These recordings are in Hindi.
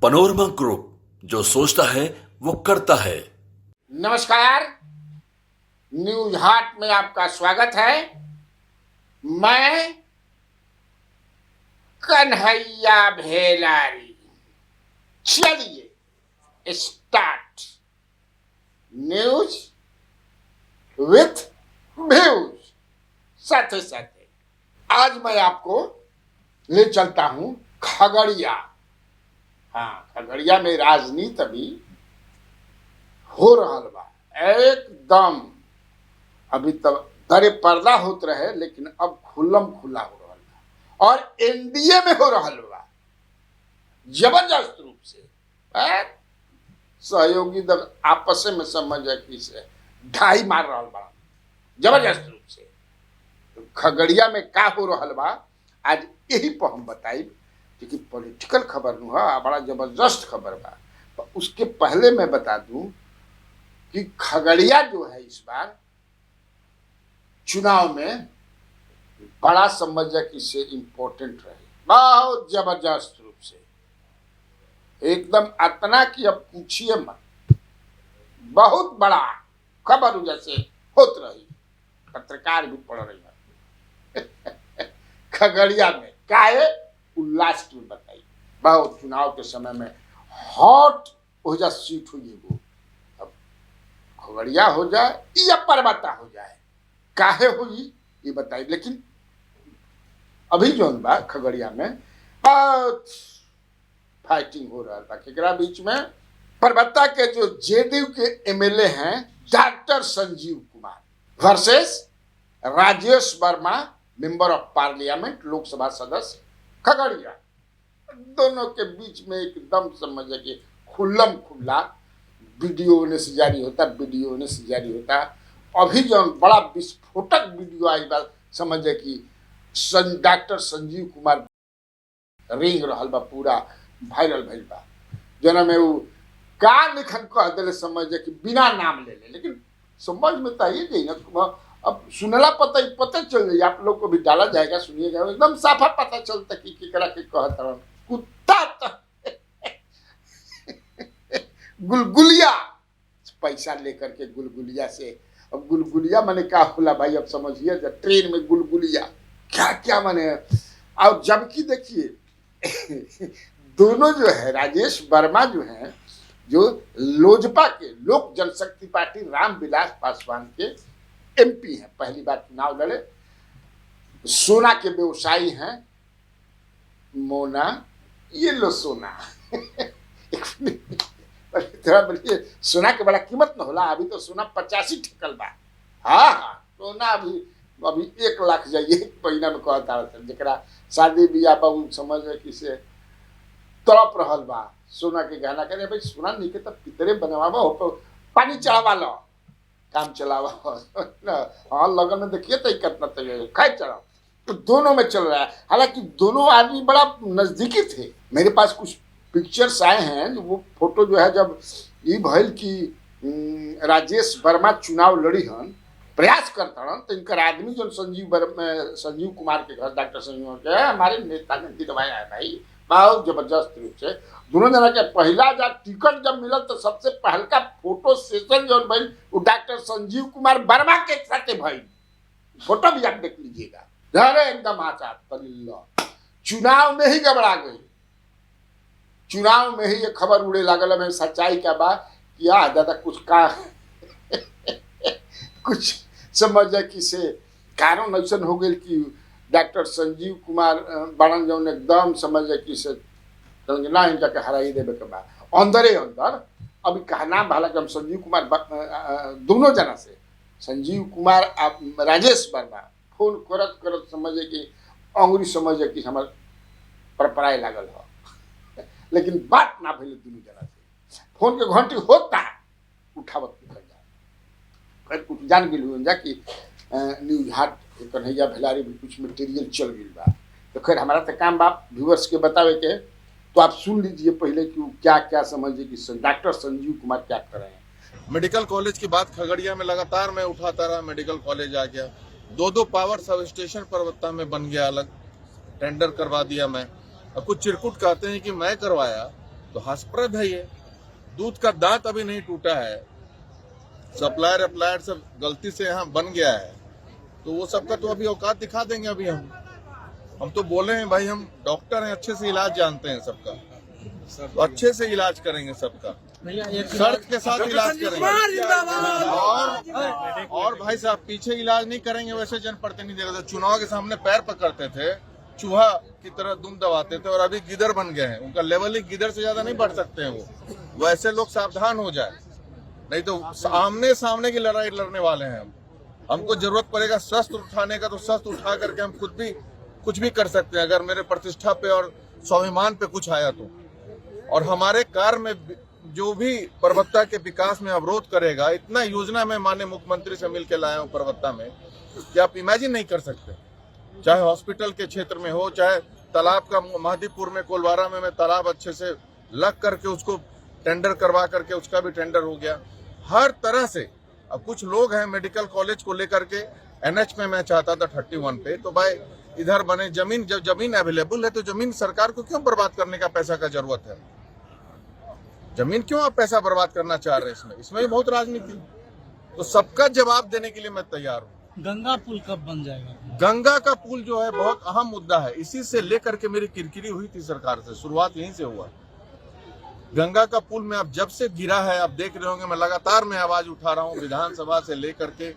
पनोरमा ग्रुप, जो सोचता है वो करता है। नमस्कार, न्यूज हाट में आपका स्वागत है। मैं कन्हैया भेलारी। चलिए स्टार्ट न्यूज विथ व्यूज। साथ साथ आज मैं आपको ले चलता हूं खगड़िया। हाँ, खगड़िया में राजनीति अभी हो रहा बा एकदम। अभी तक दरे पर्दा होत रहे, लेकिन अब खुल्लम खुला हो रहा बा और एनडीए में हो रहा बा जबरदस्त रूप से। सहयोगी दल आपस में समझ की से ढाई मार रहा बा जबरदस्त रूप से। तो खगड़िया में का हो रहा बा आज यही पर हम बताई, क्योंकि पॉलिटिकल खबर नु बड़ा जबरदस्त खबर बा। तो उसके पहले मैं बता दूं कि खगड़िया जो है इस बार चुनाव में बड़ा समझ कि से इम्पोर्टेंट रहे, बहुत जबरदस्त रूप से, एकदम अतना कि अब पूछिए मत। बहुत बड़ा खबर जैसे होत रही, पत्रकार भी पढ़ रही है खगड़िया में काहे उल्लास में बताई। बहुत चुनाव के समय में हॉट हो जा सीट हुई वो, अब खगड़िया हो जाए या परबत्ता हो जाए, काहे हुई ये बताई। लेकिन अभी जो बा खगड़िया में बहुत फाइटिंग हो रहा था केकरा बीच में। परबत्ता के जो जेडीयू के एमएलए हैं doctor Sanjeev Kumar versus Rajesh Verma, member of parliament, Lok Sabha सदस्य खगड़िया। दोनों के बीच में एकदम समझ कि खुल्लम खुल्ला वीडियो होने से जारी होता। अभी जो बड़ा विस्फोटक वीडियो आई बा, समझे कि डॉक्टर संजीव कुमार रेंग रहल बा, पूरा वायरल भइल बा। जना में वो का लिखन कह दिले, समझे कि बिना नाम ले, लेकिन समझ में तो आइए जाइए ना। अब सुनला पता चल जाए, आप लोग को भी डाला जाएगा, सुनिएगा, एकदम साफा पता चलता कि केकरा के कहता कुत्ता तो गुलगुलिया पैसा लेकर के गुलगुलिया से। अब गुलगुलिया माने क्या होला भाई, अब समझिए, ट्रेन में गुलगुलिया क्या क्या माने। और जबकि देखिए दोनों जो है राजेश वर्मा जो है, जो लोजपा के लोक जनशक्ति पार्टी रामविलास पासवान के एमपी हैं, पहली बार चुनाव लड़े, सोना के व्यवसायी हैं। मोना ये लो सोना थोड़ा बोलिए, सोना के बड़ा कीमत न होला। अभी तो सोना 85 ठेकल बा। हाँ, सोना अभी 1 लाख जाइए महीना में कहता है। जरा शादी ब्याह बा समझ कि से तड़प रहल बा सोना के गहना करे, भाई सोना नहीं के तब पितरे बनवावा हो, पानी चढ़ावा लो, काम चलावा। हाँ, लगन में देखिए तो कितना तैयार खाए चढ़ाओ, तो दोनों में चल रहा है। हालांकि दोनों आदमी बड़ा नजदीकी थे। मेरे पास कुछ पिक्चर्स आए हैं, वो फोटो जो है जब ये भइल कि राजेश वर्मा चुनाव लड़ी हन, प्रयास करता हन, तो इनका आदमी जो संजीव कुमार के घर, डॉक्टर संजीव के हमारे नेता ने दिलवाया है भाई, बहुत जबरदस्त रूप से। दोनों जना के पहला जब टिकट जब मिलल तो सबसे पहलका फोटो सेशन जो भाई वो डॉक्टर संजीव कुमार वर्मा के साथ भाई, फोटो भी आप देख लीजिएगा। एकदम आचार चुनाव में ही गबड़ा गई, चुनाव में ही ये खबर उड़े लागल में। सच्चाई क्या बात किया दादा कुछ का कुछ समझ कि से कारण ऐसा हो गई कि डॉक्टर संजीव कुमार बारन जौन एकदम समझ कि से ना इनका के हराई देवे के बाद अंदर अभी कहना भाला कि हम संजीव कुमार दोनों जना से, संजीव कुमार राजेश वर्मा फोन करत समझे कि अंगुरी समझे कि हमार परपराए लागल हो, लेकिन बात ना भइल दोनों जना से। फोन के घंटी होता उठावत निकल जा, कुछ जान गई जा कि न्यूज हाट कन्हैया भेलारी भी कुछ मटेरियल चल गई बा। तो खैर हमारा तो काम बाप व्यूअर्स के बतावे के, तो आप सुन लीजिए पहले कि क्या क्या समझिए कि डॉक्टर संजीव कुमार क्या कर रहे हैं। मेडिकल कॉलेज की बात खगड़िया में लगातार मैं उठाता रहा, मेडिकल कॉलेज आ गया, 2 पावर सब स्टेशन परबत्ता में बन गया, अलग टेंडर करवा दिया मैं। अब कुछ चिरकुट कहते हैं कि मैं करवाया, तो हास्यप्रद है ये। दूध का दांत अभी नहीं टूटा है, सप्लायर अप्लायर सब गलती से यहाँ बन गया है, तो वो सबका तो अभी औकात दिखा देंगे। अभी हम तो बोले हैं भाई, हम डॉक्टर हैं, अच्छे से इलाज जानते हैं सबका, तो अच्छे से इलाज करेंगे सबका, शर्त के साथ इलाज करेंगे। और भाई साहब पीछे इलाज नहीं करेंगे वैसे जनप्रतिनिधि तो चुनाव के सामने पैर पकड़ते थे, चूहा की तरह दुम दबाते थे, और अभी गिदड़ बन गए हैं। उनका लेवल ही गिदड़ से ज्यादा नहीं बढ़ सकते हैं वो। वैसे लोग सावधान हो जाए, नहीं तो आमने सामने की लड़ाई लड़ने वाले हैं हम। हमको जरूरत पड़ेगा शस्त्र उठाने का, तो शस्त्र उठा करके हम खुद भी कुछ भी कर सकते हैं, अगर मेरे प्रतिष्ठा पे और स्वाभिमान पे कुछ आया तो। और हमारे कार्य में जो भी परबत्ता के विकास में अवरोध करेगा, इतना योजना मैं माननीय मुख्यमंत्री से मिलकर लाया हूँ परबत्ता में कि आप इमेजिन नहीं कर सकते। चाहे हॉस्पिटल के क्षेत्र में हो, चाहे तालाब का महादीपुर में कोलवारा में मैं तालाब अच्छे से लग करके उसको टेंडर करवा करके उसका भी टेंडर हो गया, हर तरह से। अब कुछ लोग हैं मेडिकल कॉलेज को लेकर के NH में मैं चाहता था 31 पे, तो भाई इधर बने जमीन, जब जमीन अवेलेबल है तो जमीन सरकार को क्यों बर्बाद करने का पैसा का जरूरत है? जमीन क्यों आप पैसा बर्बाद करना चाह रहे हैं? इसमें भी बहुत राजनीति। तो सबका जवाब देने के लिए मैं तैयार हूँ। गंगा पुल कब बन जाएगा? गंगा का पुल जो है बहुत अहम मुद्दा है, इसी से लेकर के मेरी किरकिरी हुई थी सरकार से, शुरुआत यहीं से हुआ। गंगा का पुल में अब जब से गिरा है, आप देख रहे होंगे मैं लगातार मैं आवाज उठा रहा हूँ, विधानसभा से लेकर के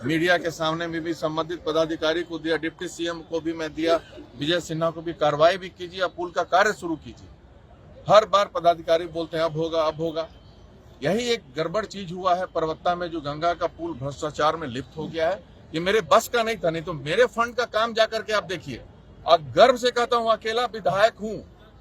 मीडिया के सामने में भी संबंधित पदाधिकारी को दिया, डिप्टी CM को भी मैं दिया, विजय सिन्हा को भी, कार्रवाई भी कीजिए, अब पुल का कार्य शुरू कीजिए। हर बार पदाधिकारी बोलते हैं अब होगा अब होगा। यही एक गड़बड़ चीज हुआ है परबत्ता में, जो गंगा का पुल भ्रष्टाचार में लिप्त हो गया है। ये मेरे बस का नहीं था, नहीं तो मेरे फंड का काम जाकर के आप देखिए। और गर्व से कहता हूँ, अकेला विधायक हूँ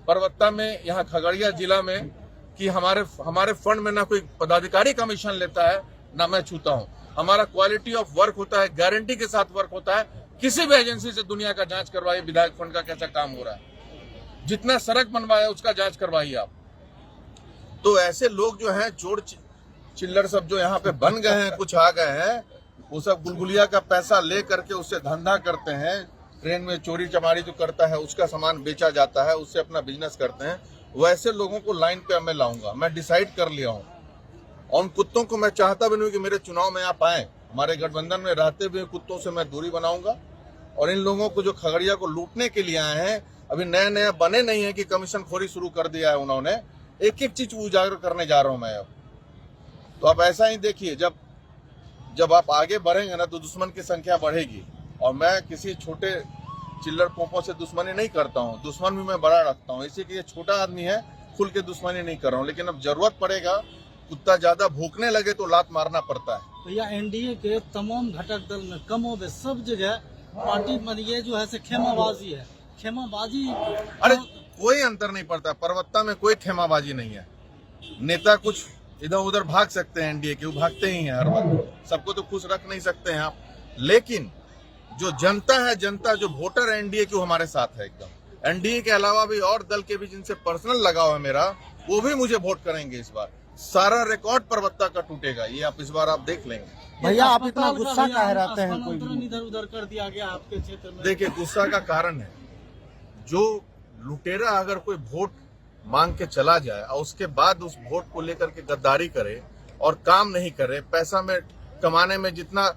परबत्ता में, यहाँ खगड़िया जिला में, कि हमारे फंड में ना कोई पदाधिकारी कमीशन लेता है ना मैं छूता हूँ। हमारा क्वालिटी ऑफ वर्क होता है, गारंटी के साथ वर्क होता है। किसी भी एजेंसी से दुनिया का जांच करवाइए विधायक फंड का कैसा काम हो रहा है, जितना सड़क बनवाया उसका जांच करवाइए आप। तो ऐसे लोग जो हैं चोर चिल्लर सब जो यहाँ पे बन गए हैं, कुछ आ गए हैं, वो सब गुलगुलिया का पैसा ले करके उससे धंधा करते हैं। ट्रेन में चोरी चमारी जो करता है उसका सामान बेचा जाता है, उससे अपना बिजनेस करते हैं। वैसे लोगों को लाइन पे मैं लाऊंगा, मैं डिसाइड कर लिया हूँ। और उन कुत्तों को मैं चाहता भी नहीं कि मेरे चुनाव में आप आए। हमारे गठबंधन में रहते हुए कुत्तों से मैं दूरी बनाऊंगा। और इन लोगों को जो खगड़िया को लूटने के लिए आए हैं, अभी नया नया बने नहीं है कि कमीशन खोरी शुरू कर दिया है उन्होंने, एक एक चीज उजागर करने जा रहा हूं मैं अब। तो आप ऐसा ही देखिए, जब आप आगे बढ़ेंगे ना तो दुश्मन की संख्या बढ़ेगी। और मैं किसी छोटे चिल्लर पोपों से दुश्मनी नहीं करता हूं, दुश्मन भी मैं बड़ा रखता हूं। इसी के ये छोटा आदमी है, खुल के दुश्मनी नहीं कर रहा हूं। लेकिन अब जरूरत पड़ेगा, कुत्ता ज्यादा भूखने लगे तो लात मारना पड़ता है। तो यह NDA के तमाम घटक दल में कमोबेश सब जगह पार्टी में ये जो है खेमाबाजी है, खेमाबाजी। अरे कोई अंतर नहीं पड़ता, परबत्ता में कोई खेमाबाजी नहीं है। नेता कुछ इधर उधर भाग सकते हैं NDA के, वो भागते ही हैं हर बार, सबको तो खुश रख नहीं सकते हैं आप। लेकिन जो जनता है, जनता जो वोटर NDA की, वो हमारे साथ है एकदम। NDA के अलावा भी और दल के भी जिनसे पर्सनल लगाव है मेरा, वो भी मुझे वोट करेंगे इस बार। सारा रिकॉर्ड परबत्ता का टूटेगा, ये आप इस बार आप देख लेंगे। भैया आप इतना गुस्सा काहे रहते हैं? कोई इधर उधर कर दिया गया आपके क्षेत्र में। देखिए, गुस्सा का कारण है, जो लुटेरा अगर कोई वोट मांग के चला जाए और उसके बाद उस वोट को लेकर के गद्दारी करे और काम नहीं करे, पैसा में कमाने में जितना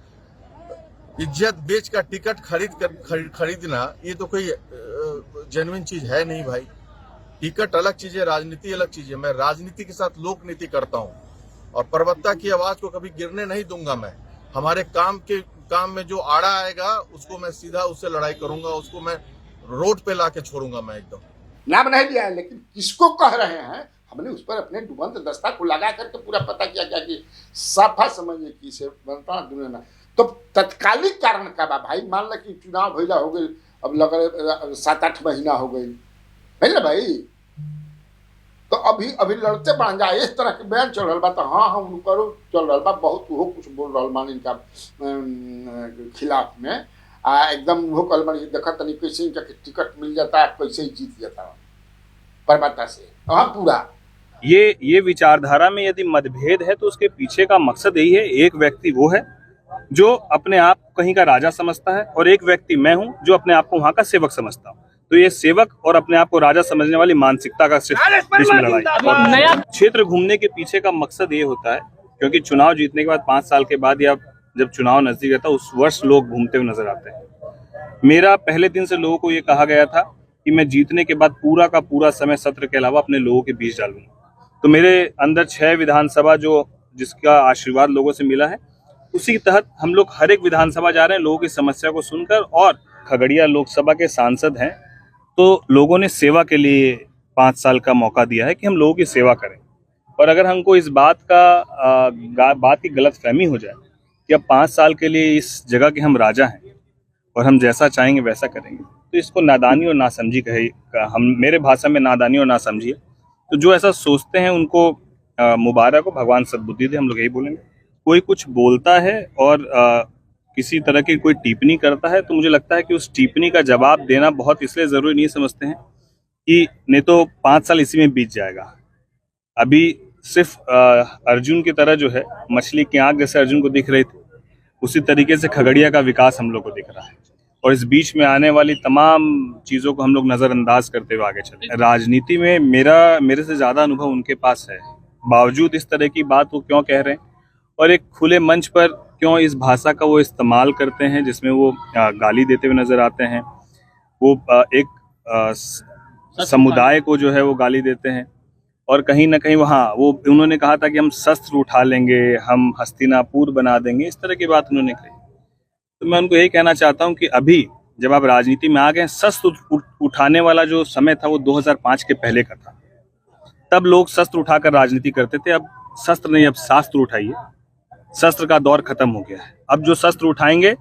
इज्जत बेच का टिकट खरीदना, ये तो कोई जेन्युइन चीज है नहीं भाई। टिकट अलग चीज है, राजनीति अलग चीज है। मैं राजनीति के साथ लोक नीति करता हूँ और परबत्ता की आवाज को कभी गिरने नहीं दूंगा मैं। हमारे काम में जो आड़ा आएगा उसको मैं सीधा उससे लड़ाई करूंगा, उसको मैं रोड पे लाके छोड़ूंगा मैं एकदम। नाम नहीं लिया है, लेकिन किसको कह रहे हैं हमने उस पर अपने डुबंत दस्ता को लगा करके पूरा पता किया क्या कि साफा समझिए कि से बनता दुनिया में। तो तत्कालिक कारण का बा भाई, मान लो कि चुनाव भैया हो गई, अब लग रहे 7-8 महीना हो गई है ना भाई, तो अभी लड़ते बन जाए इस तरह के बयान चल रहा बा। तो हाँ उनको चल रहा बा, बहुत वो कुछ बोल रहा मान इनका खिलाफ में एकदम वो कल मन देखा तनी कैसे इनका टिकट मिल जाता है, कैसे ही जीत जाता है परबत्ता से। हाँ पूरा ये विचारधारा में यदि मतभेद है तो उसके पीछे का मकसद यही है। एक व्यक्ति वो है जो अपने आप कहीं का राजा समझता है और एक व्यक्ति मैं हूं जो अपने आप को वहां का सेवक समझता हूं। तो ये सेवक और अपने आप को राजा समझने वाली मानसिकता का सिर्फ बीच में लड़ाई। और नया क्षेत्र घूमने के पीछे का मकसद ये होता है, क्योंकि चुनाव जीतने के बाद 5 साल के बाद या जब चुनाव नजदीक रहता है उस वर्ष लोग घूमते हुए नजर आते हैं। मेरा पहले दिन से लोगों को ये कहा गया था कि मैं जीतने के बाद पूरा का पूरा समय सत्र के अलावा अपने लोगों के बीच डालूंगा। तो मेरे अंदर 6 विधानसभा जिसका आशीर्वाद लोगों से मिला है, उसी के तहत हम लोग हर एक विधानसभा जा रहे हैं लोगों की समस्या को सुनकर। और खगड़िया लोकसभा के सांसद हैं तो लोगों ने सेवा के लिए 5 साल का मौका दिया है कि हम लोगों की सेवा करें। और अगर हमको इस बात की गलतफहमी हो जाए कि अब 5 साल के लिए इस जगह के हम राजा हैं और हम जैसा चाहेंगे वैसा करेंगे, तो इसको नादानी और नासमझी हम मेरे भाषा में नादानी और नासमझी है। तो जो ऐसा सोचते हैं उनको मुबारक हो, भगवान सद्बुद्धि दे, हम लोग यही बोलेंगे। कोई कुछ बोलता है और किसी तरह की कोई टिप्पणी करता है तो मुझे लगता है कि उस टिप्पणी का जवाब देना बहुत इसलिए ज़रूरी नहीं समझते हैं कि नहीं तो 5 साल इसी में बीत जाएगा। अभी सिर्फ अर्जुन की तरह जो है मछली की आंख जैसे अर्जुन को दिख रही थी, उसी तरीके से खगड़िया का विकास हम लोग को दिख रहा है। और इस बीच में आने वाली तमाम चीज़ों को हम लोग नज़रअंदाज करते हुए आगे चले। राजनीति में मेरे से ज़्यादा अनुभव उनके पास है, बावजूद इस तरह की बात वो क्यों कह रहे हैं और एक खुले मंच पर क्यों इस भाषा का वो इस्तेमाल करते हैं जिसमें वो गाली देते हुए नजर आते हैं। वो एक समुदाय को जो है वो गाली देते हैं और कहीं ना कहीं वो उन्होंने कहा था कि हम शस्त्र उठा लेंगे, हम हस्तिनापुर बना देंगे, इस तरह की बात उन्होंने कही। तो मैं उनको यही कहना चाहता हूं कि अभी जब आप राजनीति में आ गए, शस्त्र उठाने वाला जो समय था वो 2005 के पहले का था। तब लोग शस्त्र उठाकर राजनीति करते थे, अब शस्त्र नहीं, अब शास्त्र उठाइए। शस्त्र का दौर खत्म हो गया है। अब जो शस्त्र उठाएंगे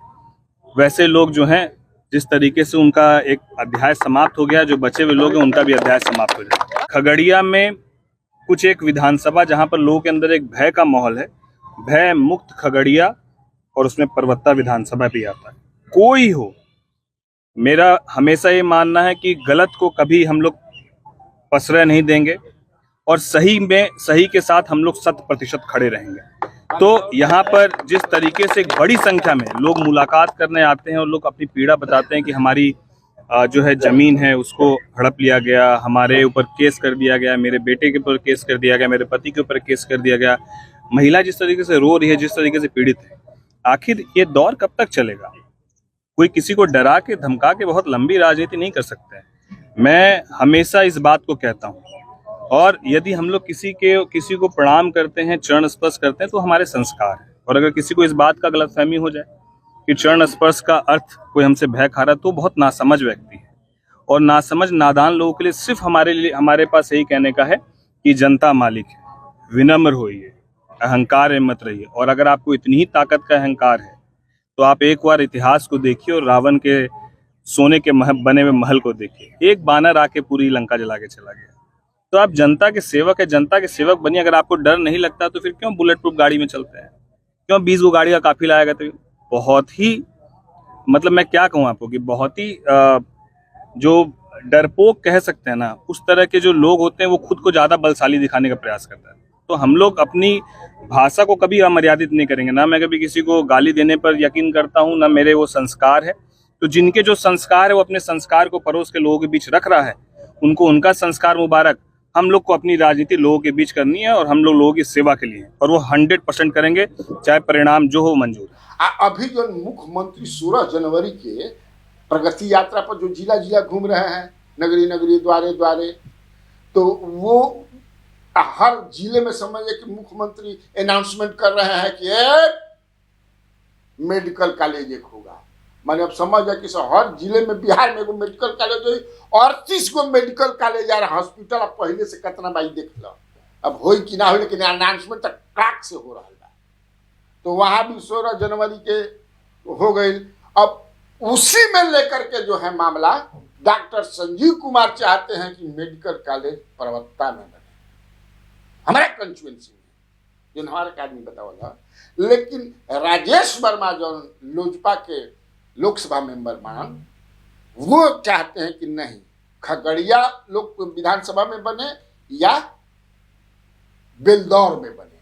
वैसे लोग जो हैं, जिस तरीके से उनका एक अध्याय समाप्त हो गया, जो बचे हुए लोग हैं उनका भी अध्याय समाप्त हो जाएगा। खगड़िया में कुछ एक विधानसभा जहां पर लोगों के अंदर एक भय का माहौल है, भय मुक्त खगड़िया, और उसमें परवत्ता विधानसभा भी आता है। कोई हो, मेरा हमेशा ये मानना है कि गलत को कभी हम लोग प्रश्रय नहीं देंगे और सही के साथ हम लोग 100% खड़े रहेंगे। तो यहाँ पर जिस तरीके से एक बड़ी संख्या में लोग मुलाकात करने आते हैं और लोग अपनी पीड़ा बताते हैं कि हमारी जो है जमीन है उसको हड़प लिया गया, हमारे ऊपर केस कर दिया गया, मेरे बेटे के ऊपर केस कर दिया गया, मेरे पति के ऊपर केस कर दिया गया, महिला जिस तरीके से रो रही है, जिस तरीके से पीड़ित है, आखिर ये दौर कब तक चलेगा? कोई किसी को डरा के धमका के बहुत लंबी राजनीति नहीं कर सकते हैं। मैं हमेशा इस बात को कहता हूँ, और यदि हम लोग किसी को प्रणाम करते हैं, चरण स्पर्श करते हैं, तो हमारे संस्कार है। और अगर किसी को इस बात का गलतफहमी हो जाए कि चरण स्पर्श का अर्थ कोई हमसे भय खा रहा है, तो बहुत नासमझ व्यक्ति है। और नासमझ नादान लोगों के लिए सिर्फ हमारे पास यही कहने का है कि जनता मालिक है, विनम्र होइए, अहंकार मत रहिए। और अगर आपको इतनी ही ताकत का अहंकार है तो आप एक बार इतिहास को देखिए और रावण के सोने के बने हुए महल को देखिए। एक बानर आके पूरी लंका जला के चला गया। तो आप जनता के सेवक है, जनता के सेवक बनिए। अगर आपको डर नहीं लगता तो फिर क्यों बुलेट प्रूफ गाड़ी में चलते हैं, क्यों 20 गो गाड़ी का काफिला आएगा? तो बहुत ही मतलब मैं क्या कहूँ आपको कि बहुत ही जो डरपोक कह सकते हैं ना, उस तरह के जो लोग होते हैं वो खुद को ज्यादा बलशाली दिखाने का प्रयास करता है। तो हम लोग अपनी भाषा को कभी अमर्यादित नहीं करेंगे। ना मैं कभी किसी को गाली देने पर यकीन करता हूँ, ना मेरे वो संस्कार है। तो जिनके जो संस्कार है वो अपने संस्कार को पड़ोस के लोगों के बीच रख रहा है, उनको उनका संस्कार मुबारक। हम लोग को अपनी राजनीति लोगों के बीच करनी है और हम लोग लोगों की सेवा के लिए, और वो 100% करेंगे, चाहे परिणाम जो हो मंजूर है। अभी जो मुख्यमंत्री 16 जनवरी के प्रगति यात्रा पर जो जिला जिला घूम रहे हैं, नगरी नगरी द्वारे द्वारे, तो वो हर जिले में समझिए कि मुख्यमंत्री अनाउंसमेंट कर रहे हैं कि मेडिकल कॉलेज एक होगा। मैंने अब समझ है कि हर जिले में बिहार में एगो मेडिकल कॉलेज हो, 38 गो मेडिकल कॉलेज आ रहा हॉस्पिटल। अब पहले से कितना बाई देख लो, अब हो कि ना हो, लेकिन अनाउंसमेंट तक क्राक से हो रहा है। तो वहां भी 16 जनवरी के हो गई। अब उसी में लेकर के जो है मामला, डॉक्टर संजीव कुमार चाहते हैं कि मेडिकल कॉलेज परवत्ता में बने, हमारे कंस्टिट्यूएंसी में, जो हमारे आदमी बताओगा। लेकिन राजेश वर्मा जो लोजपा के लोकसभा मेंबर मान, वो चाहते हैं कि नहीं, खगड़िया लोक विधानसभा में बने या बेलदौर में बने।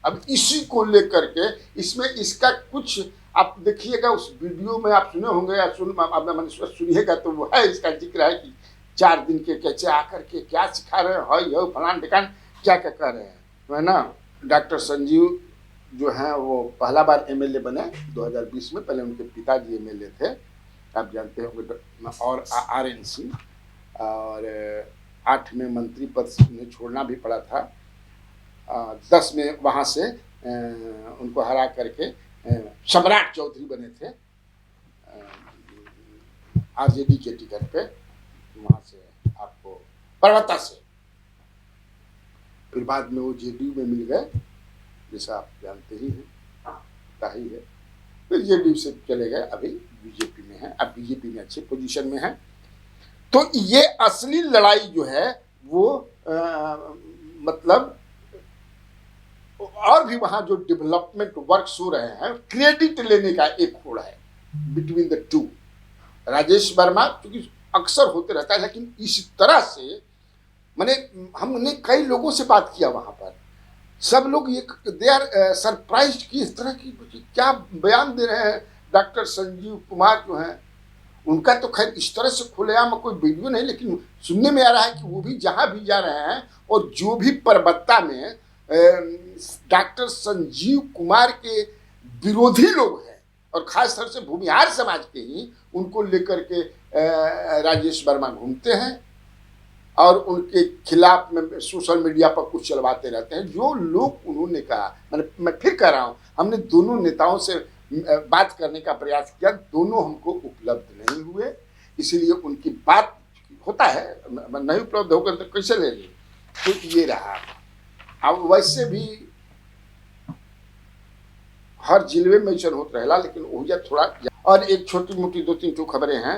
अब इसी को लेकर के इसमें इसका कुछ आप देखिएगा उस वीडियो में, आप सुने होंगे या आपने सुनिएगा तो वो है, इसका जिक्र है कि 4 दिन के कैसे आकर के क्या सिखा रहे हैं, यो फलान ढिकान क्या क्या कर रहे हैं, है ना। डॉक्टर संजीव जो हैं वो पहला बार एमएलए बने 2020 में, पहले उनके पिताजी एमएलए थे, आप जानते होंगे, और आरएनसी, और 8 में मंत्री पद उन्हें छोड़ना भी पड़ा था। 10 में वहाँ से उनको हरा करके सम्राट चौधरी बने थे आरजेडी के टिकट पे, वहाँ से आपको पर्वता से, फिर बाद में वो जेडीयू में मिल गए, जैसा आप जानते ही हैं, पता ही है। फिर जेडीयू से चले गए, अभी बीजेपी में है, अब बीजेपी में अच्छे पोजीशन में है। तो ये असली लड़ाई जो है वो मतलब और भी वहां जो डेवलपमेंट वर्क हो रहे हैं, क्रेडिट लेने का एक होड़ है between the two. Rajesh Verma, क्योंकि अक्सर होते रहता है, लेकिन इस तरह से मैंने हमने कई लोगों से बात किया वहां पर, सब लोग ये दे आर सरप्राइज्ड कि इस तरह की क्या बयान दे रहे हैं डॉक्टर संजीव कुमार जो हैं। उनका तो खैर इस तरह से खुलेआम कोई वीडियो नहीं, लेकिन सुनने में आ रहा है कि वो भी जहां भी जा रहे हैं और जो भी परबत्ता में डॉक्टर संजीव कुमार के विरोधी लोग हैं और खास तौर से भूमिहार समाज के ही, उनको लेकर के राजेश वर्मा घूमते हैं और उनके खिलाफ में सोशल मीडिया पर कुछ चलवाते रहते हैं। जो लोग उन्होंने कहा, मैं फिर कह रहा हूँ, हमने दोनों नेताओं से बात करने का प्रयास किया, दोनों हमको उपलब्ध नहीं हुए, इसीलिए उनकी बात होता है नहीं उपलब्ध होकर तो कैसे ले ली। तो ये रहा। अब वैसे भी हर जिले में ऐसा होता रहेला, लेकिन ओहिजा थोड़ा। और एक छोटी मोटी 2-3 खबरें हैं।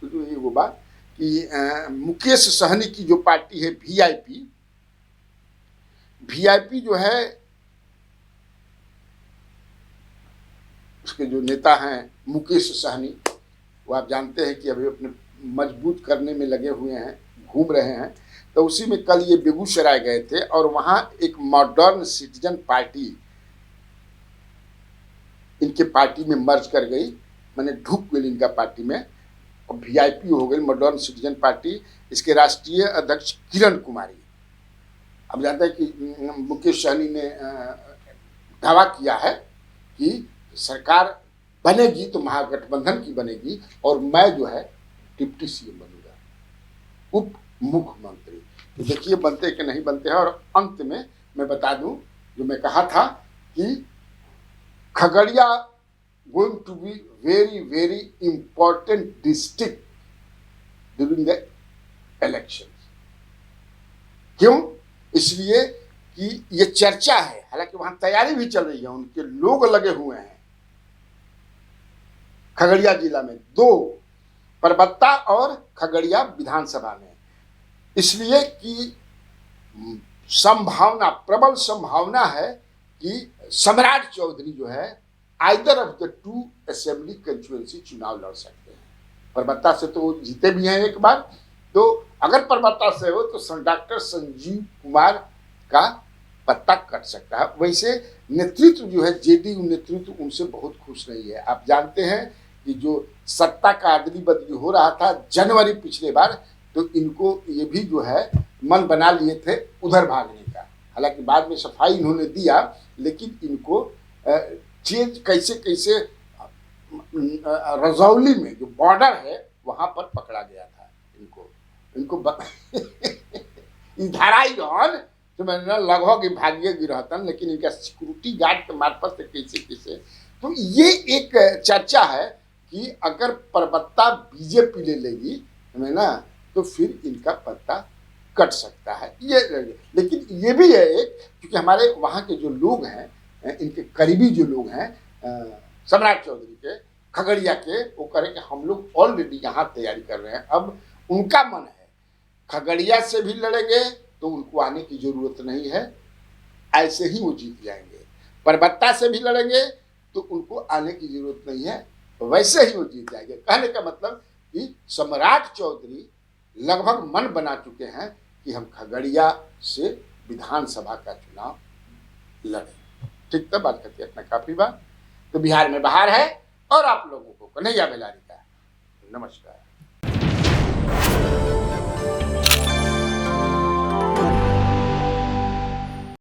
ये वो बात कि मुकेश सहनी की जो पार्टी है वीआईपी जो है, उसके जो नेता हैं मुकेश सहनी, वो आप जानते हैं कि अभी अपने मजबूत करने में लगे हुए हैं, घूम रहे हैं। तो उसी में कल ये बेगूसराय गए थे और वहाँ एक मॉडर्न सिटीजन पार्टी इनके पार्टी में मर्ज कर गई, मैंने ढुक गई इनका पार्टी में, और वीआईपी हो गई मॉडर्न सिटीजन पार्टी। इसके राष्ट्रीय अध्यक्ष किरण कुमारी, अब जानते हैं कि मुकेश सहनी ने दावा किया है कि सरकार बनेगी तो महागठबंधन की बनेगी और मैं जो है डिप्टी सीएम बनूंगा, उप मुख्यमंत्री। तो देखिए बनते कि नहीं बनते हैं। और अंत में मैं बता दूं जो मैं कहा था कि Khagaria going to be very very important district during the election. क्यों? इसलिए कि ये चर्चा है, हालांकि वहां तैयारी भी चल रही है, उनके लोग लगे हुए हैं। खगड़िया जिला में 2, परबत्ता और खगड़िया विधानसभा में, इसलिए कि संभावना, प्रबल संभावना है कि सम्राट चौधरी जो है either of the 2 assembly constituency चुनाव लड़ सकते हैं। परबत्ता से तो जीते भी हैं एक बार, तो अगर परबत्ता से हो तो डॉक्टर संजीव कुमार का पत्ता कट सकता है। वैसे नेतृत्व जो है, जेडीयू नेतृत्व उनसे बहुत खुश नहीं है। आप जानते हैं कि जो सत्ता का अदली बदली हो रहा था जनवरी पिछले बार, तो इनको ये भी जो है मन बना लिए थे उधर भागने का। हालांकि बाद में सफाई इन्होंने दिया, लेकिन इनको चेंज कैसे कैसे रजौली में जो बॉर्डर है वहां पर पकड़ा गया था इनको धाराई रहन तो मैंने लगभग भाग्य गिरहतन, लेकिन इनका सिक्योरिटी गार्ड के मार्फत से कैसे कैसे। तो ये एक चर्चा है कि अगर परबत्ता बीजेपी ले लेगी है ना, तो फिर इनका पत्ता कट सकता है। ये लेकिन ये भी है एक, क्योंकि हमारे वहाँ के जो लोग हैं, इनके करीबी जो लोग हैं सम्राट चौधरी के, खगड़िया के, वो करें कि हम लोग ऑलरेडी यहाँ तैयारी कर रहे हैं। अब उनका मन है खगड़िया से भी लड़ेंगे तो उनको आने की जरूरत नहीं है, ऐसे ही वो जीत जाएंगे। परबत्ता से भी लड़ेंगे तो उनको आने की जरूरत नहीं है, वैसे ही वो जीत जाएंगे। कहने का मतलब कि सम्राट चौधरी लगभग मन बना चुके हैं कि हम खगड़िया से विधानसभा का चुनाव लड़ें। ठीक था, बात करते अपना काफी बात। तो बिहार में बाहर है। और आप लोगों को कन्हैया बेलारी का नमस्कार।